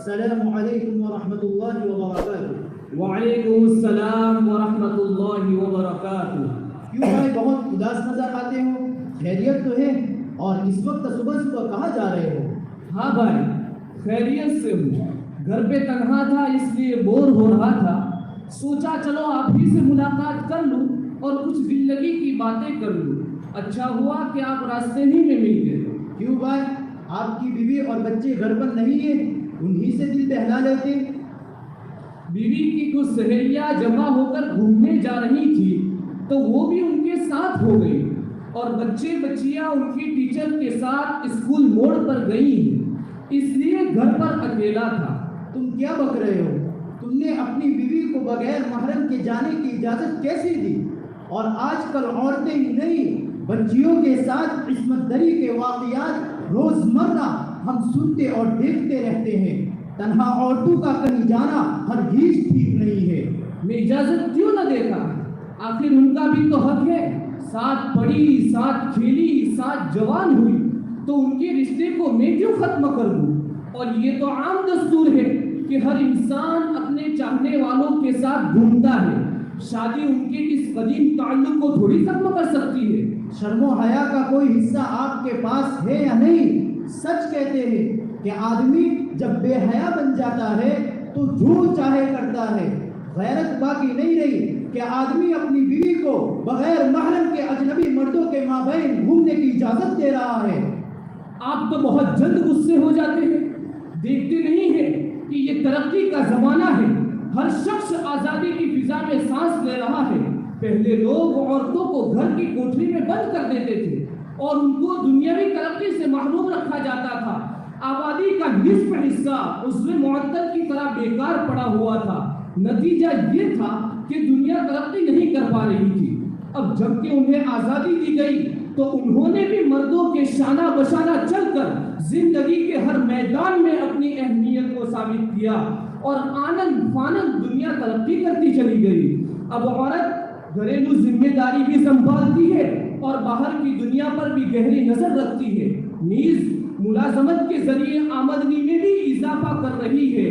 السلام علیکم ورحمۃ اللہ وبرکاتہ۔ وعلیکم السلام ورحمۃ اللہ وبرکاتہ۔ کیوں بھائی بہت اداس نظر آتے ہو؟ خیریت تو ہے؟ اور اس وقت صبح صبح کہاں جا رہے ہو؟ ہاں بھائی، خیریت سے ہوں۔ گھر پہ تنہا تھا اس لیے بور ہو رہا تھا، سوچا چلو آپ ہی سے ملاقات کر لوں اور کچھ دل لگی کی باتیں کر لوں۔ اچھا ہوا کہ آپ راستے ہی میں مل گئے۔ کیوں بھائی، آپ کی بیوی اور بچے گھر پر نہیں ہیں؟ انہی سے دل بہلا لیتے۔ بیوی کی کچھ سہیلیاں جمع ہو کر گھومنے جا رہی تھی تو وہ بھی ان کے ساتھ ہو گئی، اور بچے بچیاں ان کی ٹیچر کے ساتھ اسکول موڑ پر گئی، اس لیے گھر پر اکیلا تھا۔ تم کیا بک رہے ہو؟ تم نے اپنی بیوی کو بغیر محرم کے جانے کی اجازت کیسے دی؟ اور آج کل عورتیں ہی نہیں، بچیوں کے ساتھ عصمت دری کے واقعات روزمرہ ہم سنتے اور دیکھتے رہتے ہیں۔ تنہا عورتوں کا کہیں جانا ہرگز ٹھیک نہیں ہے۔ میں اجازت کیوں نہ دیتا؟ آخر ان کا بھی تو حق ہے۔ ساتھ پڑھی، ساتھ کھیلی، ساتھ جوان ہوئی، تو ان کے رشتے کو میں کیوں ختم کر دوں؟ اور یہ تو عام دستور ہے کہ ہر انسان اپنے چاہنے والوں کے ساتھ گھومتا ہے۔ شادی ان کے اس قدیم تعلق کو تھوڑی ختم کر سکتی ہے۔ شرم و حیا کا کوئی حصہ آپ کے پاس ہے یا نہیں؟ سچ کہتے ہیں کہ آدمی جب بے حیا بن جاتا ہے تو جو چاہے کرتا ہے۔ غیرت باقی نہیں رہی کہ آدمی اپنی بیوی کو بغیر محرم کے اجنبی مردوں کے مابین گھومنے کی اجازت دے رہا ہے۔ آپ تو بہت جلد غصے ہو جاتے ہیں، دیکھتے نہیں ہیں کہ یہ ترقی کا زمانہ ہے، ہر شخص آزادی کی فضا میں سانس لے رہا ہے۔ پہلے لوگ عورتوں کو گھر کی کوٹری میں بند کر دیتے تھے اور ان کو دنیاوی ترقی سے محروم رکھا جاتا تھا۔ آبادی کا نصف حصہ عضو معطل کی طرح بیکار پڑا ہوا تھا۔ نتیجہ یہ تھا کہ دنیا ترقی نہیں کر پا رہی تھی۔ اب جب کہ انہیں آزادی دی گئی تو انہوں نے بھی مردوں کے شانہ بشانہ چل کر زندگی کے ہر میدان میں اپنی اہمیت کو ثابت کیا، اور آنن فانن دنیا ترقی کرتی چلی گئی۔ اب عورت گھریلو ذمہ داری بھی سنبھالتی ہے اور باہر کی دنیا پر بھی گہری نظر رکھتی ہے، نیز ملازمت کے ذریعے آمدنی میں بھی اضافہ کر رہی ہے۔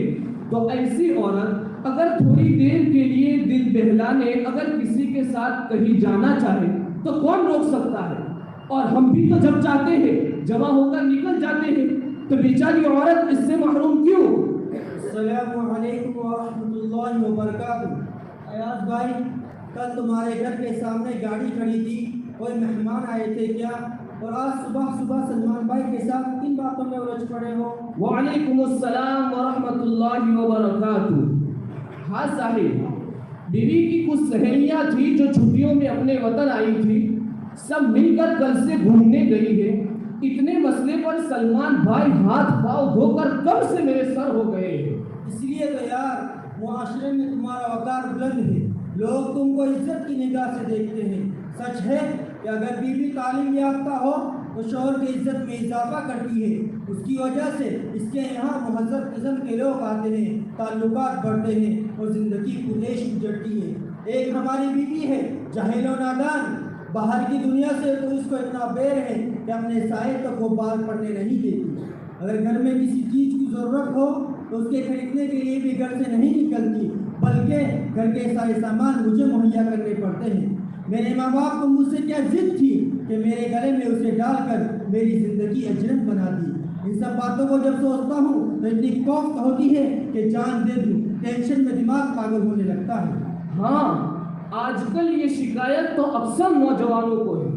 تو ایسی عورت اگر تھوڑی دیر کے لیے دل بہلانے اگر کسی کے ساتھ کہیں جانا چاہے تو کون روک سکتا ہے؟ اور ہم بھی تو جب چاہتے ہیں جمع ہو کر نکل جاتے ہیں، تو بیچاری عورت اس سے محروم کیوں؟ السلام علیکم ورحمۃ اللہ وبرکاتہ۔ ایاز بھائی، کل تمہارے گھر کے سامنے گاڑی کھڑی تھی، کوئی مہمان آئے تھے کیا؟ اور آج صبح صبح سلمان بھائی کے ساتھ کن باتوں میں الجھ پڑے ہو؟ وعلیکم السلام ورحمۃ اللہ وبرکاتہ۔ ہاں صاحب، بیوی کی کچھ سہیلیاں تھیں جو چھٹیوں میں اپنے وطن آئی تھی، سب مل کر کل سے گھومنے گئی ہے۔ اتنے مسئلے پر سلمان بھائی ہاتھ پاؤں دھو کر کب سے میرے سر ہو گئے ہیں۔ اس لیے تو یار معاشرے میں تمہارا وقار بلند ہے، لوگ تم کو عزت کی نگاہ سے دیکھتے ہیں۔ سچ ہے کہ اگر بیوی تعلیم یافتہ ہو تو شوہر کی عزت میں اضافہ کرتی ہے، اس کی وجہ سے اس کے یہاں مہذب قسم کے لوگ آتے ہیں، تعلقات بڑھتے ہیں اور زندگی پرعیش گزرتی ہے۔ ایک ہماری بیوی ہے جاہل و نادان، باہر کی دنیا سے تو اس کو اتنا بیر ہے کہ اپنے سائے تک وہ بال پڑنے نہیں دیتی۔ اگر گھر میں کسی چیز کی ضرورت ہو تو اس کے خریدنے کے لیے بھی گھر سے نہیں نکلتی، بلکہ گھر کے سارے سامان مجھے مہیا کرنے پڑتے ہیں۔ میرے ماں باپ کو مجھ سے کیا ضد تھی کہ میرے گلے میں اسے ڈال کر میری زندگی اجرت بنا دی۔ ان سب باتوں کو جب سوچتا ہوں تو اتنی کوفت ہوتی ہے کہ جان دے دوں، ٹینشن میں دماغ پاگل ہونے لگتا ہے۔ ہاں، آج کل یہ شکایت تو اکثر نوجوانوں کو ہے۔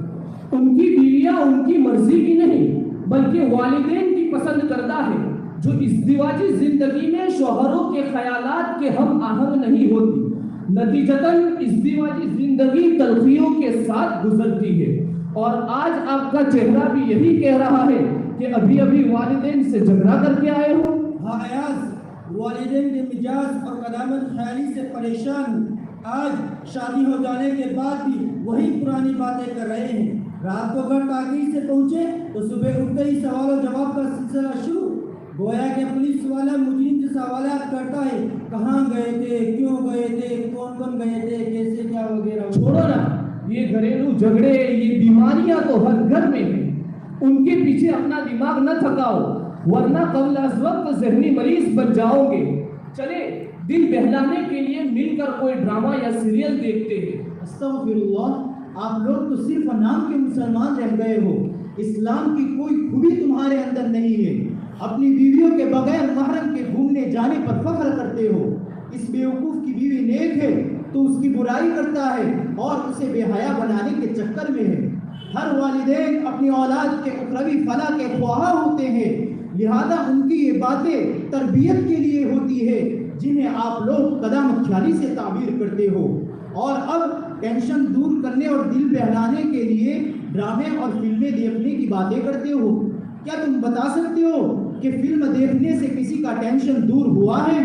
ان کی بیویاں ان کی مرضی کی نہیں بلکہ والدین کی پسند کردہ ہے، جو ازدواجی زندگی میں شوہروں کے خیالات کے ہم آہنگ نہیں ہوتی۔ نتیجتاً ازدواجی زندگی تلخیوں کے ساتھ گزرتی ہے، اور آج آپ کا چہرہ بھی یہی کہہ رہا ہے کہ ابھی ابھی والدین سے جھگڑا کر کے آئے ہو۔ ہاں ایاز، والدین کے مزاج اور قدامت خیالی سے پریشان ہوں۔ آج شادی ہو جانے کے بعد بھی وہی پرانی باتیں کر رہے ہیں۔ رات کو گھر تاخیر سے پہنچے تو صبح اٹھتے ہی سوال و جواب کا سلسلہ شروع، گویا کہ پولیس والا مجرم سے سوالات کرتا ہے، کہاں گئے تھے، کیوں گئے تھے، کون کون گئے تھے، کیسے کیا وغیرہ۔ چھوڑو نا، یہ گھریلو جھگڑے، یہ بیماریاں تو ہر گھر میں ہیں، ان کے پیچھے اپنا دماغ نہ تھکاؤ۔ ورنہ قبل از وقت ذہنی مریض بن جاؤ گے۔ چلے دل بہلانے کے لیے مل کر کوئی ڈرامہ یا سیریل دیکھتے ہیں۔ استغفر اللہ، آپ لوگ تو صرف نام کے مسلمان رہ گئے ہو، اسلام کی کوئی خوبی تمہارے اندر نہیں ہے۔ اپنی بیویوں کے بغیر محرم کے گھومنے جانے پر فخر کرتے ہو۔ اس بیوقوف کی بیوی نیک ہے تو اس کی برائی کرتا ہے اور اسے بے حیا بنانے کے چکر میں ہے۔ ہر والدین اپنی اولاد کے اخروی فلاح کے خواہاں ہوتے ہیں، لہذا ان کی یہ باتیں تربیت کے لیے ہوتی ہے جنہیں آپ لوگ قدامت خیالی سے تعبیر کرتے ہو، اور اب ٹینشن دور کرنے اور دل بہلانے کے لیے ڈرامے اور فلمیں دیکھنے کی باتیں کرتے ہو۔ کیا تم بتا سکتے ہو کہ فلم دیکھنے سے کسی کا ٹینشن دور ہوا ہے؟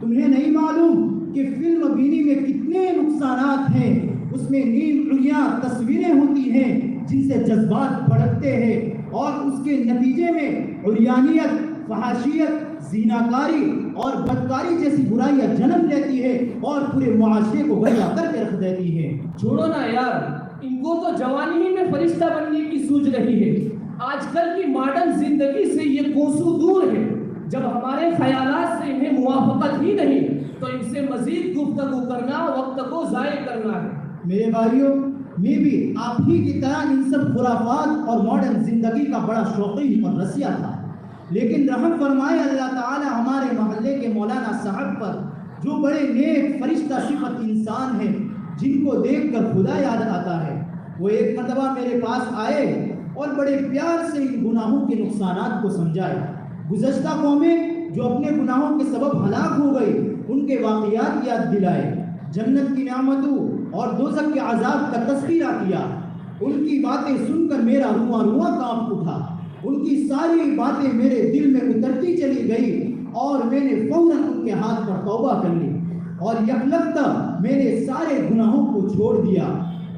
تمہیں نہیں معلوم کہ فلم بینی میں کتنے نقصانات ہیں؟ اس میں نیم عریاں تصویریں ہوتی ہیں جن سے جذبات بھڑکتے ہیں اور اس کے نتیجے میں عریانیت، فحاشیت، زیناکاری اور بدکاری جیسی برائیاں جنم لیتی ہے اور پورے معاشرے کو گڑیا کر کے رکھ دیتی ہے۔ چھوڑو نا یار، ان کو تو جوانی ہی میں فرشتہ بننے کی سوچ رہی ہے۔ آج کل کی ماڈرن زندگی سے یہ کوسوں دور ہے۔ جب ہمارے خیالات سے انہیں موافقت ہی نہیں تو ان سے مزید گفتگو کرنا وقت کو ضائع کرنا ہے۔ میرے بھائیوں، میں بھی آپ ہی کی طرح ان سب خرافات اور ماڈرن زندگی کا بڑا شوقین اور رسیا تھا، لیکن رحم فرمائے اللہ تعالی ہمارے محلے کے مولانا صاحب پر، جو بڑے نیک فرشتہ صفت انسان ہیں جن کو دیکھ کر خدا یاد آتا ہے۔ وہ ایک مرتبہ میرے پاس آئے اور بڑے پیار سے ان گناہوں کے نقصانات کو سمجھائے۔ گزشتہ قومیں جو اپنے گناہوں کے سبب ہلاک ہو گئی، ان کے واقعات یاد دلائے، جنت کی نعمتوں اور دوزخ کے عذاب کا تذکرہ کیا۔ ان کی باتیں سن کر میرا رواں رواں کانپ اٹھا۔ ان کی ساری باتیں میرے دل میں اترتی چلی گئی اور میں نے فوراً ان کے ہاتھ پر توبہ کر لی اور یکلختہ میں نے سارے گناہوں کو چھوڑ دیا،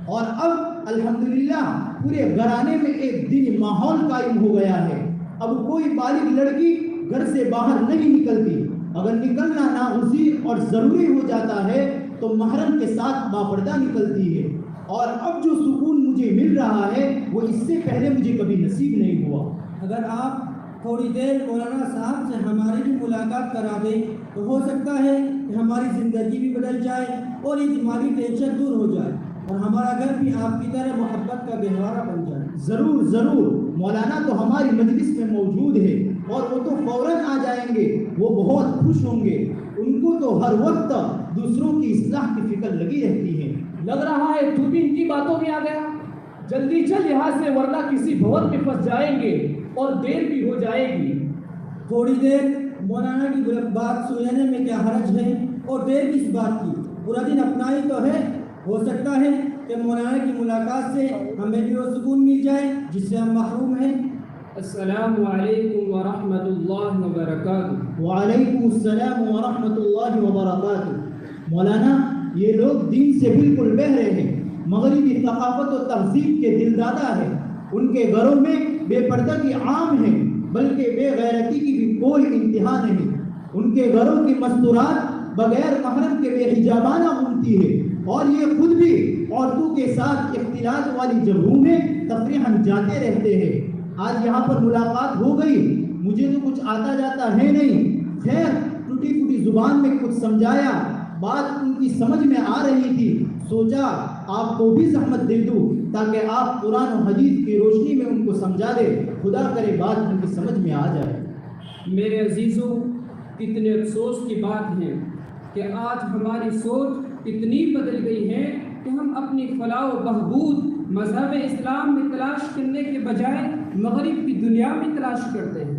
اور اب الحمدللہ پورے گھرانے میں ایک دینی ماحول قائم ہو گیا ہے۔ اب کوئی بالغ لڑکی گھر سے باہر نہیں نکلتی، اگر نکلنا ناگزیر اور ضروری ہو جاتا ہے تو محرم کے ساتھ باپردہ نکلتی ہے، اور اب جو سکون مجھے مل رہا ہے وہ اس سے پہلے مجھے کبھی نصیب نہیں ہوا۔ اگر آپ تھوڑی دیر مولانا صاحب سے ہماری بھی ملاقات کرا دیں تو ہو سکتا ہے کہ ہماری زندگی بھی بدل جائے اور یہ دماغی ٹینشن دور ہو جائے اور ہمارا گھر بھی آپ کی طرح محبت کا گہوارہ بن جائے۔ ضرور ضرور، مولانا تو ہماری مجلس میں موجود ہے اور وہ تو فوراً آ جائیں گے، وہ بہت خوش ہوں گے۔ ان کو تو ہر وقت دوسروں کی اصلاح کی فکر لگی رہتی ہے۔ لگ رہا ہے تو بھی ان کی باتوں میں آ گیا۔ جلدی چل یہاں سے، ورنہ کسی بھون میں پھنس جائیں گے اور دیر بھی ہو جائے گی۔ تھوڑی دیر مولانا کی بات سننے میں کیا حرج ہے، اور دیر کس بات کی؟ پورا دن اپنا ہی تو ہے۔ ہو سکتا ہے کہ مولانا کی ملاقات سے ہمیں بھی وہ سکون مل جائے جس سے ہم محروم ہیں۔ السلام علیکم ورحمۃ اللہ وبرکاتہ۔ وعلیکم السلام ورحمۃ اللہ وبرکاتہ۔ مولانا، یہ لوگ دین سے بالکل بہرے ہیں، مغربی ثقافت و تہذیب کے دلدادہ ہیں۔ ان کے گھروں میں بے پردگی عام ہے، بلکہ بے غیرتی کی بھی کوئی انتہا نہیں۔ ان کے گھروں کی مستورات بغیر محرم کے بے حجابانہ گھومتی ہے، اور یہ خود بھی عورتوں کے ساتھ اختلاط والی جگہوں میں تفریحاً جاتے رہتے ہیں۔ آج یہاں پر ملاقات ہو گئی، مجھے تو کچھ آتا جاتا ہے نہیں، خیر ٹوٹی پھوٹی زبان میں کچھ سمجھایا، بات ان کی سمجھ میں آ رہی تھی، سوچا آپ کو بھی زحمت دے دوں تاکہ آپ قرآن و حدیث کی روشنی میں ان کو سمجھا دے، خدا کرے بات ان کی سمجھ میں آ جائے۔ میرے عزیزوں، کتنے افسوس کی بات ہے کہ آج ہماری سوچ اتنی بدل گئی ہے کہ ہم اپنی فلاح و بہبود مذہب اسلام میں تلاش کرنے کے بجائے مغرب کی دنیا میں تلاش کرتے ہیں۔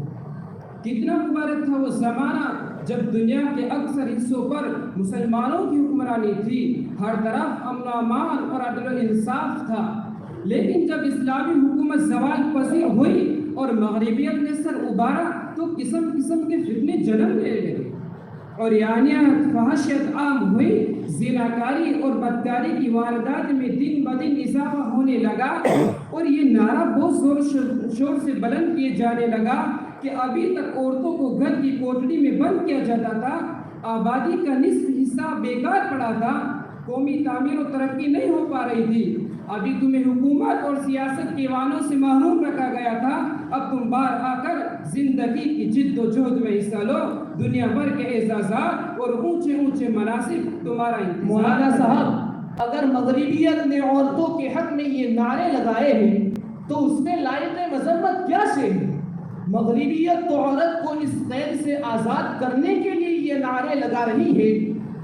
کتنا مبارک تھا وہ زمانہ جب دنیا کے اکثر حصوں پر مسلمانوں کی حکمرانی تھی، ہر طرف امن و امان اور عدل و انصاف تھا، لیکن جب اسلامی حکومت زوال پذیر ہوئی اور مغربیت نے سر ابھارا تو قسم قسم کے فتنے جنم لے لگے، اور یعنیت فحاشیت عام ہوئی، زناکاری اور بدکاری کی واردات میں دن بدن اضافہ ہونے لگا، اور یہ نعرہ بہت زور شور سے بلند کیے جانے لگا کہ ابھی تک عورتوں کو گھر کی کوٹڑی میں بند کیا جاتا تھا، آبادی کا نصف حصہ بیکار پڑا تھا، قومی تعمیر و ترقی نہیں ہو پا رہی تھی، ابھی تمہیں حکومت اور سیاست کے وانوں سے محروم رکھا گیا تھا، اب تم باہر آ کر زندگی کی جد و جہد میں حصہ لو، دنیا بھر کے اعزازات اور اونچے اونچے مناصب تمہارا انتظار۔ مولانا صاحب، اگر مغربیت نے عورتوں کے حق میں یہ نعرے لگائے ہیں تو اس میں لائق مذمت کیا شے ہے؟ مغربیت تو عورت کو اس قید سے آزاد کرنے کے لیے یہ نعرے لگا رہی ہے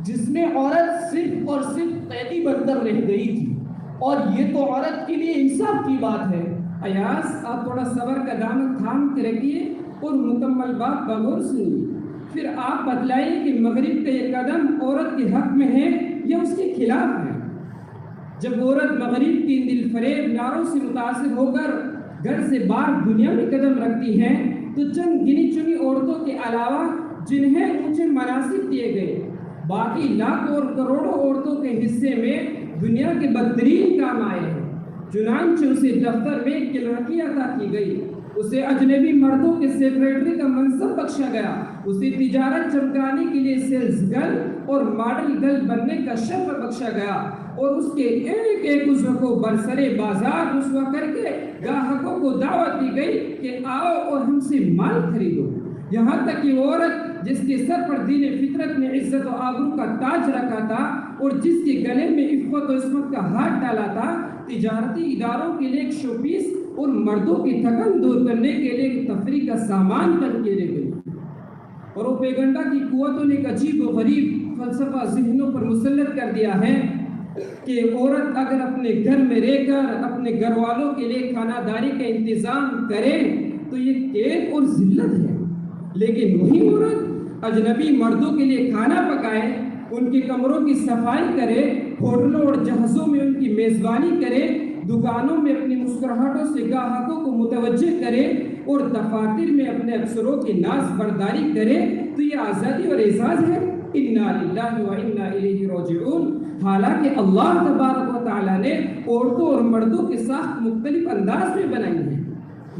جس میں عورت صرف اور صرف قیدی بن کر رہ گئی تھی، اور یہ تو عورت کے لیے انصاف کی بات ہے۔ ایاز، آپ تھوڑا صبر کا دامن تھام کے رکھیے اور مکمل بات بغور سنیے، پھر آپ بتلائیے کہ مغرب کا یہ قدم عورت کے حق میں ہے یا اس کے خلاف ہے۔ جب عورت مغرب کی دل فریب نعروں سے متاثر ہو کر گھر سے باہر دنیا میں قدم رکھتی ہیں تو چند گنی چنی عورتوں کے علاوہ جنہیں اونچے مناصب دیے گئے، باقی لاکھوں اور کروڑوں عورتوں کے حصے میں دنیا کے بدترین کام آئے ہیں۔ چنانچہ اسے دفتر میں کلرکی عطا کی گئی، اسے اجنبی مردوں کے سیکریٹری کا منصب بخشا گیا، اسے تجارت چمکانے کے لیے سیلز گرل اور ماڈل گرل بننے کا شرف بخشا گیا، اور اس کے ایک ایک عضو کو برسرے بازار رسوا کر کے گاہکوں کو دعوت دی گئی کہ آؤ اور ہم سے مال خریدو۔ یہاں تک کہ وہ عورت جس کے سر پر دین فطرت نے عزت و آبرو کا تاج رکھا تھا اور جس کے گلے میں عفت و عصمت کا ہاتھ ڈالا تھا، تجارتی اداروں کے لیے ایک شو پیس اور مردوں کی تھکن دور کرنے کے لیے ایک تفریح کا سامان بن کے لے گئی۔ پروپیگنڈا کی قوتوں نے ایک عجیب و غریب فلسفہ ذہنوں پر مسلط کر دیا ہے کہ عورت اگر اپنے گھر میں رہ کر اپنے گھر والوں کے لیے کھانا داری کا انتظام کرے تو یہ قید اور ذلت ہے، لیکن وہی عورت اجنبی مردوں کے لیے کھانا پکائے، ان کے کمروں کی صفائی کرے، ہوٹلوں اور جہازوں میں ان کی میزبانی کرے، دکانوں میں اپنی مسکراہٹوں سے گاہکوں کو متوجہ کرے اور دفاتر میں اپنے افسروں کی ناز برداری کرے، تو یہ آزادی اور اعزاز ہے۔ انا للہ و انا الیہ راجعون۔ حالانکہ اللہ تبارک و تعالیٰ نے عورتوں اور مردوں کے ساتھ مختلف انداز میں بنائی ہیں،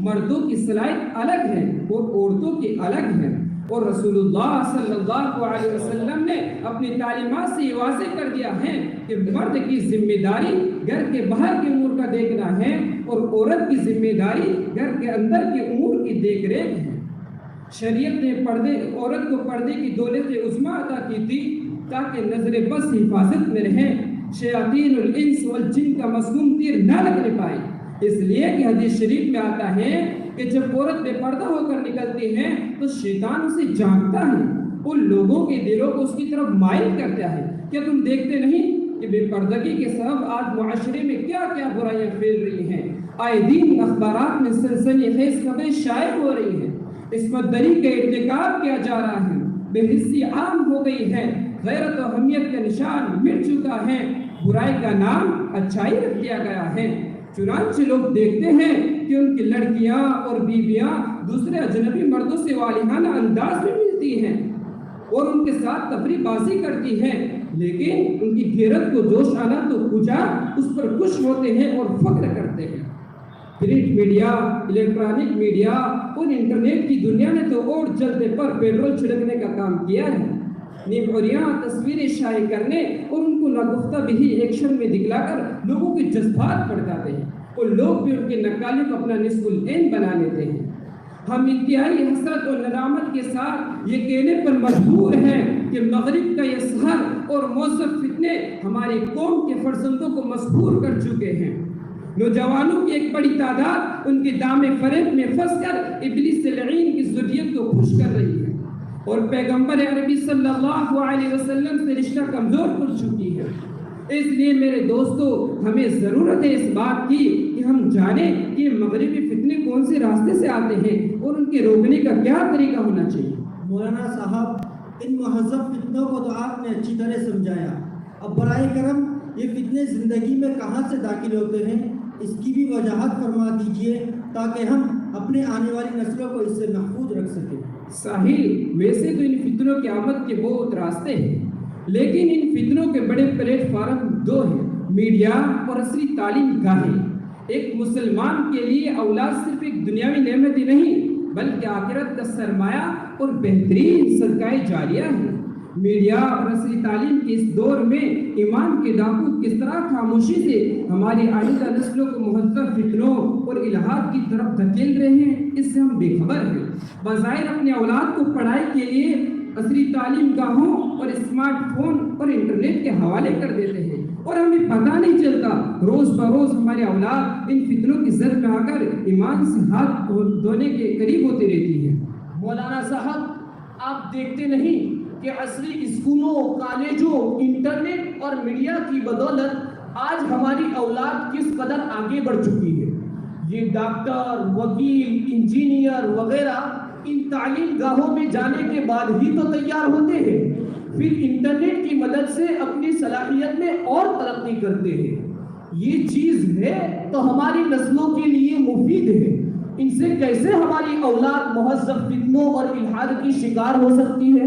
مردوں کی صلاحیت الگ ہے اور عورتوں کی الگ ہے، اور رسول اللہ صلی اللہ علیہ وسلم نے اپنی تعلیمات سے یہ واضح کر دیا ہے کہ مرد کی ذمہ داری گھر کے باہر کے امور کا دیکھنا ہے اور عورت کی ذمہ داری گھر کے اندر کے امور کی دیکھ ریکھ ہے۔ شریعت نے عورت کو پردے کی دولت عظمیٰ عطا کی تھی تاکہ نظر بس حفاظت میں رہیں، شیاطین الانس والجن کا مسموم تیر نہ لگنے پائے۔ اس لیے کہ حدیث شریف میں آتا ہے کہ جب عورت بے پردہ ہو کر نکلتی ہے تو شیطان اسے جانتا ہے، ان لوگوں کے دلوں کو اس کی طرف مائل کرتا ہے۔ کیا تم دیکھتے نہیں کہ بے پردگی کے سبب آج معاشرے میں کیا کیا برائیاں پھیل رہی ہیں؟ آئے دن اخبارات میں سنسنی خیز خبریں شائع ہو رہی ہیں، عصمت دری کا ارتکاب کیا جا رہا ہے، بے حسی عام ہو گئی ہے، غیرت و حمیت کا نشان مٹ چکا ہے، برائی کا نام اچھائی رکھ دیا گیا ہے۔ چنانچہ لوگ دیکھتے ہیں کہ ان کی لڑکیاں اور بیویاں دوسرے اجنبی مردوں سے والہانہ انداز میں ملتی ہیں اور ان کے ساتھ تفریح بازی کرتی ہیں، لیکن ان کی غیرت کو جوش آنا تو کجا اس پر خوش ہوتے ہیں اور فخر کرتے ہیں۔ پرنٹ میڈیا، الیکٹرانک میڈیا اور انٹرنیٹ کی دنیا نے تو اور جلدے پر پیٹرول چھڑکنے کا کام کیا ہے، نیم عریاں تصویریں شائع کرنے اور ان کو ناگفتہ بھی ایکشن میں دکھلا کر لوگوں کے جذبات بھڑکاتے ہیں اور لوگ بھی ان کے نکالے کو اپنا نصف العین بنا لیتے ہیں۔ ہم انتہائی حسرت اور ندامت کے ساتھ یہ کہنے پر مجبور ہیں کہ مغرب کا یہ سحر اور موثر فتنے ہماری قوم کے فرزندوں کو مسحور کر چکے ہیں۔ نوجوانوں کی ایک بڑی تعداد ان کے دام فریب میں پھنس کر ابلیس لعین کی ذریت کو خوش کر رہی ہے اور پیغمبر عربی صلی اللہ علیہ وسلم سے رشتہ کمزور کر چکی ہے۔ اس لیے میرے دوستو، ہمیں ضرورت ہے اس بات کی کہ ہم جانیں کہ یہ مغربی فتنے کون سے راستے سے آتے ہیں اور ان کے روکنے کا کیا طریقہ ہونا چاہیے۔ مولانا صاحب، ان مہذب فتنوں کو تو آپ نے اچھی طرح سمجھایا، اب برائے کرم یہ فتنے زندگی میں کہاں سے داخل ہوتے ہیں اس کی بھی وضاحت فرما دیجئے تاکہ ہم اپنے آنے والی نسلوں کو اس سے محفوظ رکھ سکیں۔ ساحل، ویسے تو ان فتنوں کی آمد کے بہت راستے ہیں، لیکن ان فتنوں کے بڑے پلیٹ فارم دو ہیں، میڈیا اور عصری تعلیم گاہیں۔ ایک مسلمان کے لیے اولاد صرف ایک دنیاوی نعمت ہی نہیں بلکہ آخرت کا سرمایہ اور بہترین صدقہ جاریہ ہے۔ میڈیا اور عصری تعلیم کے اس دور میں ایمان کے ڈاکو کس طرح خاموشی سے ہماری آئندہ نسلوں کو مہذب فتنوں اور الہات کی طرف دھکیل رہے ہیں، اس سے ہم بے خبر ہیں۔ بظاہر اپنے اولاد کو پڑھائی کے لیے عصری تعلیم گاہوں اور اسمارٹ فون اور انٹرنیٹ کے حوالے کر دیتے ہیں، اور ہمیں پتہ نہیں چلتا روز بروز ہمارے اولاد ان فتنوں کی زد میں آ کر ایمان سے ہاتھ دھونے کے قریب ہوتی رہتی ہے۔ مولانا صاحب، آپ دیکھتے نہیں کہ عصری اسکولوں، کالجوں، انٹرنیٹ اور میڈیا کی بدولت آج ہماری اولاد کس قدر آگے بڑھ چکی ہے۔ یہ ڈاکٹر، وکیل، انجینئر وغیرہ ان تعلیم گاہوں میں جانے کے بعد ہی تو تیار ہوتے ہیں، پھر انٹرنیٹ کی مدد سے اپنی صلاحیت میں اور ترقی کرتے ہیں۔ یہ چیز ہے تو ہماری نسلوں کے لیے مفید ہے، ان سے کیسے ہماری اولاد مہذب فتنوں اور الحاد کی شکار ہو سکتی ہے؟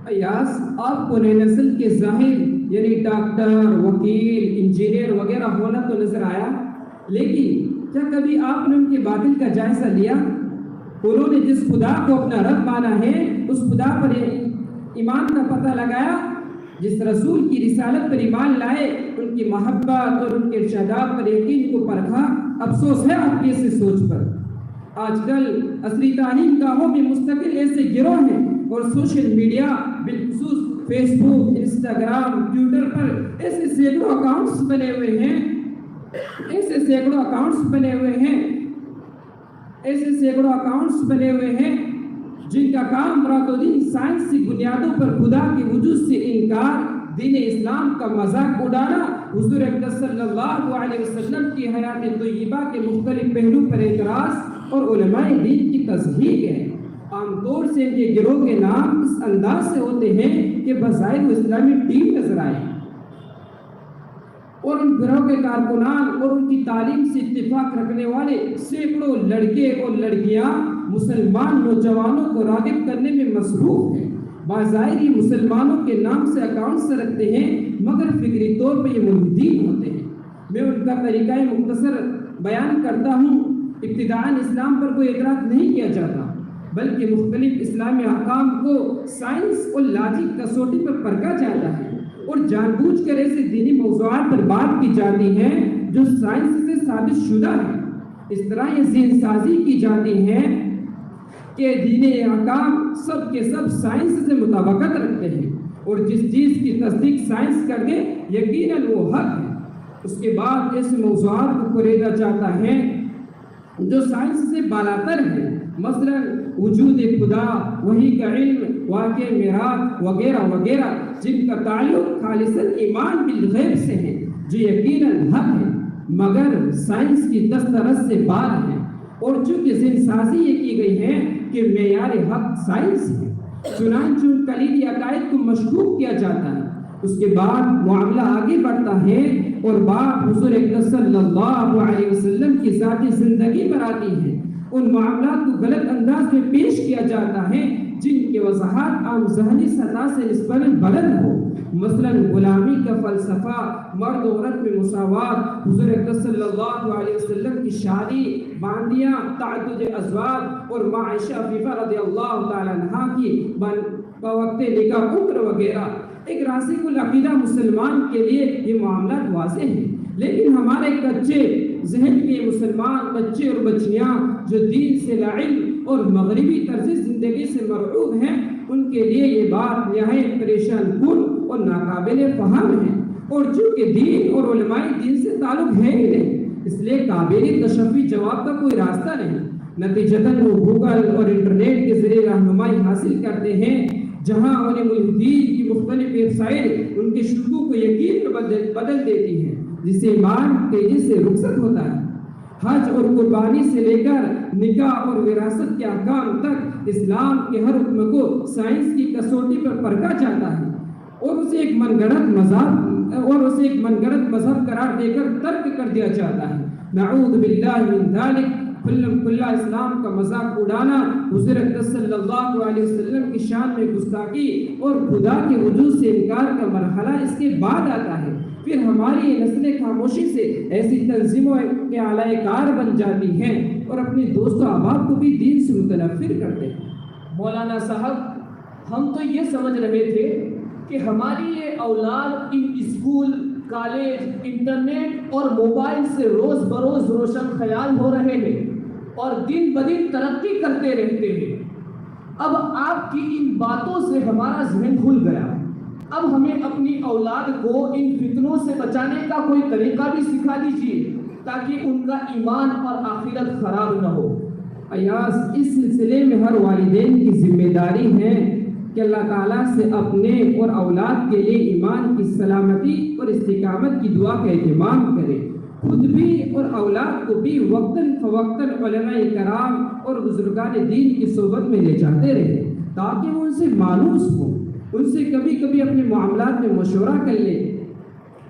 ایاز، آپ کو نئی نسل کے ظاہر یعنی ڈاکٹر، وکیل، انجینئر وغیرہ ہونا تو نظر آیا، لیکن کیا کبھی آپ نے ان کے باطل کا جائزہ لیا؟ انہوں نے جس خدا کو اپنا رب مانا ہے اس خدا پر ایمان کا پتہ لگایا، جس رسول کی رسالت پر ایمان لائے ان کی محبت اور ان کے ارشادات پر یقین کو پرکھا۔ افسوس ہے آپ کی ایسے سوچ پر۔ آج کل عصری تعلیم گاہوں میں مستقل ایسے گروہ ہیں اور سوشل میڈیا بالخصوص فیس بک، انسٹاگرام، ٹویٹر پر ایسے سینکڑوں اکاؤنٹس بنے ہوئے ہیں جن کا کام رات و دن سائنسی بنیادوں پر خدا کے وجود سے انکار، دین اسلام کا مذاق اڑانا، حضور اقدس صلی اللہ علیہ وسلم کی حیات طیبہ کے مختلف پہلو پر اعتراض اور علماء دین کی تضحیق ہے۔ عام طور سے ان کے گروہ کے نام اس انداز سے ہوتے ہیں کہ بظاہر وہ اسلامی ٹیم نظر آئے، اور ان گروہ کے کارکنان اور ان کی تعلیم سے اتفاق رکھنے والے سینکڑوں لڑکے اور لڑکیاں مسلمان نوجوانوں کو راغب کرنے میں مصروف ہیں۔ بظاہر یہ مسلمانوں کے نام سے اکاؤنٹس رکھتے ہیں، مگر فکری طور پر یہ ملحدین ہوتے ہیں۔ میں ان کا طریقہ مختصر بیان کرتا ہوں۔ ابتداءً اسلام پر کوئی اعتراض نہیں کیا جاتا، بلکہ مختلف اسلامی احکام کو سائنس اور لاجک کسوٹی پر پرکھا جاتا ہے، اور جان بوجھ کر ایسے دینی موضوعات پر بات کی جاتی ہے جو سائنس سے ثابت شدہ ہے۔ اس طرح یہ ذہن سازی کی جاتی ہے کہ دینی احکام سب کے سب سائنس سے مطابقت رکھتے ہیں، اور جس چیز کی تصدیق سائنس کر دے یقیناً وہ حق ہے۔ اس کے بعد ایسے موضوعات کو خریدا جاتا ہے جو سائنس سے بالاتر ہے، مثلا وجود خدا، وحی کا علم، واقع معراج وغیرہ وغیرہ، جن کا تعلق خالصاً ایمان بالغیب سے ہے، جو یقیناً حق ہے مگر سائنس کی دسترس سے بار ہے، اور چونکہ ذہن سازی یہ کی گئی ہے کہ معیار حق سائنس ہے، چنانچہ ان کلیدی عقائد کو مشکوک کیا جاتا ہے۔ اس کے بعد معاملہ آگے بڑھتا ہے اور بات حضور اقدس صلی اللہ علیہ وسلم کی ذاتی زندگی پر آتی ہے۔ ان معاملات کو غلط انداز میں پیش کیا جاتا ہے جن کی وضاحت عام ذہنی سطح سے نسبتاً بلند ہو، مثلا غلامی کا فلسفہ، مرد و عورت میں مساوات، حضور اقدس صلی اللہ علیہ وسلم کی شادی، باندیاں، تعدد ازواج اور ماں عائشہ عفیفہ رضی اللہ تعالیٰ عنہا کی بوقت نکاح عمر وغیرہ۔ ایک راسخ العقیدہ مسلمان کے لیے یہ معاملات واضح ہیں، لیکن ہمارے کچے ذہن کے مسلمان بچے اور بچیاں جو دین سے لا علم اور مغربی طرز زندگی سے مرعوب ہیں، ان کے لیے یہ بات نہایت پریشان کن اور ناقابل فہم ہے، اور چونکہ دین اور علماء دین سے تعلق ہے ہی نہیں، اس لیے قابل تشفی جواب کا کوئی راستہ نہیں۔ نتیجتاً وہ گوگل اور انٹرنیٹ کے ذریعے رہنمائی حاصل کرتے ہیں، جہاں انہیں ملحدین کی مختلف ویب سائٹ ان کے شکوک کو یقین میں بدل دیتی ہے، جس سے ایمان تیزی سے رخصت ہوتا ہے۔ حج اور قربانی سے لے کر نکاح اور وراثت کے احکام تک اسلام کے ہر حکم کو سائنس کی کسوٹی پر پرکھا جاتا ہے، اور اسے ایک من گھڑت مذہب قرار دے کر ترک کر دیا جاتا ہے۔ نعوذ باللہ من ذالک۔ کھلا اسلام کا مذاق اڑانا، حضور اقدس صلی اللہ علیہ وسلم کی شان میں گستاخی اور خدا کے وجود سے انکار کا مرحلہ اس کے بعد آتا ہے۔ پھر ہماری یہ نسلیں خاموشی سے ایسی تنظیموں کے اعلی کار بن جاتی ہیں اور اپنے دوست و احباب کو بھی دین سے متنفر کرتے ہیں۔ مولانا صاحب، ہم تو یہ سمجھ رہے تھے کہ ہماری یہ اولاد ان اسکول، کالج، انٹرنیٹ اور موبائل سے روز بروز روشن خیال ہو رہے ہیں اور دن بدن ترقی کرتے رہتے ہیں۔ اب آپ کی ان باتوں سے ہمارا ذہن کھل گیا۔ اب ہمیں اپنی اولاد کو ان فتنوں سے بچانے کا کوئی طریقہ بھی سکھا دیجیے تاکہ ان کا ایمان اور آخرت خراب نہ ہو۔ ایاز، اس سلسلے میں ہر والدین کی ذمہ داری ہے کہ اللہ تعالیٰ سے اپنے اور اولاد کے لیے ایمان کی سلامتی اور استقامت کی دعا کا اہتمام کرے، خود بھی اور اولاد کو بھی وقتاً فوقتاً علماء کرام اور بزرگان دین کی صحبت میں لے جاتے رہے تاکہ وہ ان سے مانوس ہوں، ان سے کبھی کبھی اپنے معاملات میں مشورہ کر لے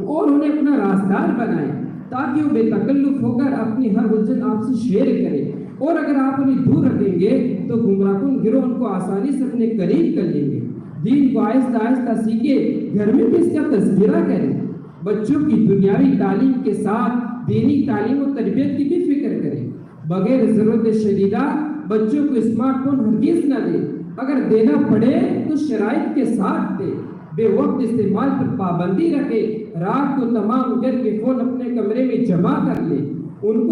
اور انہیں اپنا رازدار بنائے تاکہ وہ بے تکلف ہو کر اپنی ہر الجھن آپ سے شیئر کرے، اور اگر آپ انہیں دور رکھیں گے تو گمراہ کن گروہ ان کو آسانی سے اپنے قریب کر لیں گے۔ دین کو آہستہ آہستہ سیکھے، گھر میں بھی اس کا تذکرہ کریں، بچوں کی دنیاوی تعلیم کے ساتھ دینی تعلیم و تربیت کی بھی فکر کریں۔ بغیر ضرورت شدیدہ بچوں کو اسمارٹ فون ہرگز نہ دیں، اگر دینا پڑے تو شرائط کے ساتھ دیں۔ بے وقت استعمال پر پابندی رکھے، رات کو تمام گھر کے فون اپنے کمرے میں جمع کر لیں، ان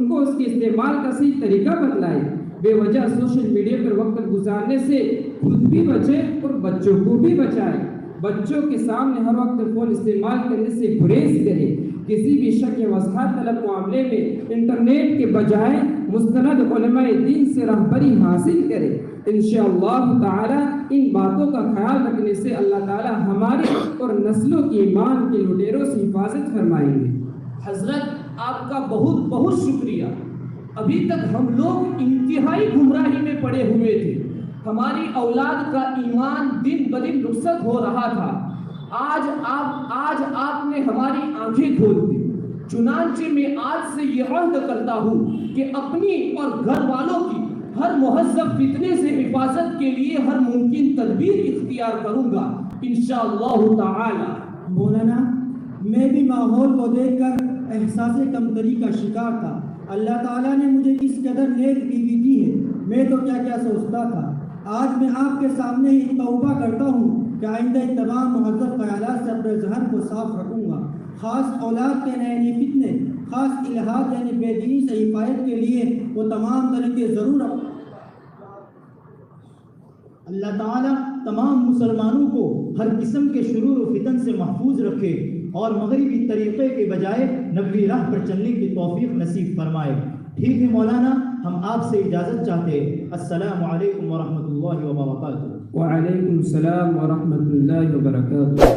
کو اس کے استعمال کا صحیح طریقہ بتلائیں۔ بے وجہ سوشل میڈیا پر وقت گزارنے سے خود بھی بچیں اور بچوں کو بھی بچائیں۔ بچوں کے سامنے ہر وقت فون استعمال کرنے سے گریز کریں۔ کسی بھی شک یا وضاحت طلب معاملے میں انٹرنیٹ کے بجائے مستند علماء دین سے رہبری حاصل کریں۔ انشاءاللہ تعالی ان باتوں کا خیال رکھنے سے اللہ تعالی ہماری اور نسلوں کی ایمان کے لٹیروں سے حفاظت فرمائیں گے۔ حضرت آپ کا بہت بہت شکریہ۔ ابھی تک ہم لوگ انتہائی گمراہی میں پڑے ہوئے تھے، ہماری اولاد کا ایمان دن بدن رخصت ہو رہا تھا۔ آج آپ نے ہماری آنکھیں کھول دی۔ چنانچہ میں آج سے یہ عہد کرتا ہوں کہ اپنی اور گھر والوں کی ہر مہذب فتنے سے حفاظت کے لیے ہر ممکن تدبیر اختیار کروں گا انشاءاللہ تعالی۔ مولانا، میں بھی ماحول کو دیکھ کر احساس کمتری کا شکار تھا۔ اللہ تعالیٰ نے مجھے کس قدر نیک بیوی دی ہے، میں تو کیا کیا سوچتا تھا۔ آج میں آپ کے سامنے ہی توبہ کرتا ہوں کہ آئندہ تمام مہذب خیالات سے اپنے ذہن کو صاف رکھوں گا، خاص اولاد کے نئے فتنے، خاص الہاد یعنی بے دینی سے حفاظت کے لیے وہ تمام طریقے ضرور اللہ تعالیٰ تمام مسلمانوں کو ہر قسم کے شرور و فتن سے محفوظ رکھے اور مغربی طریقے کے بجائے نبوی راہ پر چلنے کی توفیق نصیب فرمائے۔ ٹھیک ہے مولانا، ہم آپ سے اجازت چاہتے ہیں۔ السلام علیکم ورحمۃ اللہ وبرکاتہ۔ وعلیکم السلام ورحمۃ اللہ وبرکاتہ۔